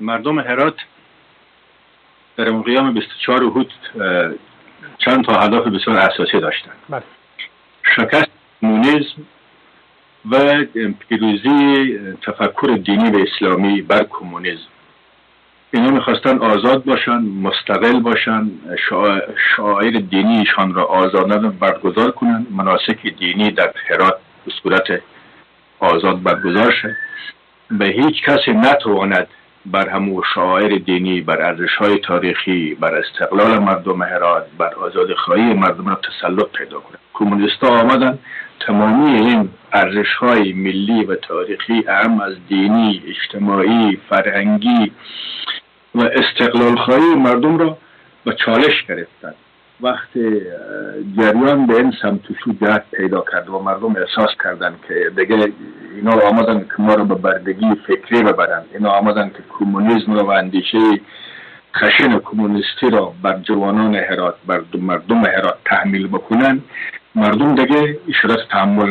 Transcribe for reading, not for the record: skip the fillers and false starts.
مردم هرات در قیام 24 اود چند تا هدف بسیار اساسی داشتند. شکست کمونیسم و پیروزی تفکر دینی و اسلامی بر کمونیسم. اینا میخواستن آزاد باشن، مستقل باشن، شعائر دینیشان را آزادانه برگزار کنن، مناسک دینی در هرات به صورت آزاد برگزار شد. به هیچ کسی نتواند بر همو شعائر دینی، بر ارزش‌های تاریخی، بر استقلال مردم هرات، بر آزادی‌خواهی مردم را تسلط پیدا کنند. کمونیست‌ها آمدن تمامی این ارزش‌های ملی و تاریخی، اهم از دینی، اجتماعی، فرهنگی و استقلال خواهی مردم را به چالش گرفتند. وقتی جریان به این سمت و سو جهت پیدا کرد و مردم احساس کردند که دیگه اینا آمدن که ما را به بردگی فکری ببرند، اینا آمدن که کمونیسم را و اندیشه خشن کمونیستی را بر جوانان هرات، بر مردم هرات تحمیل بکنن، مردم دیگه اشارت تحمل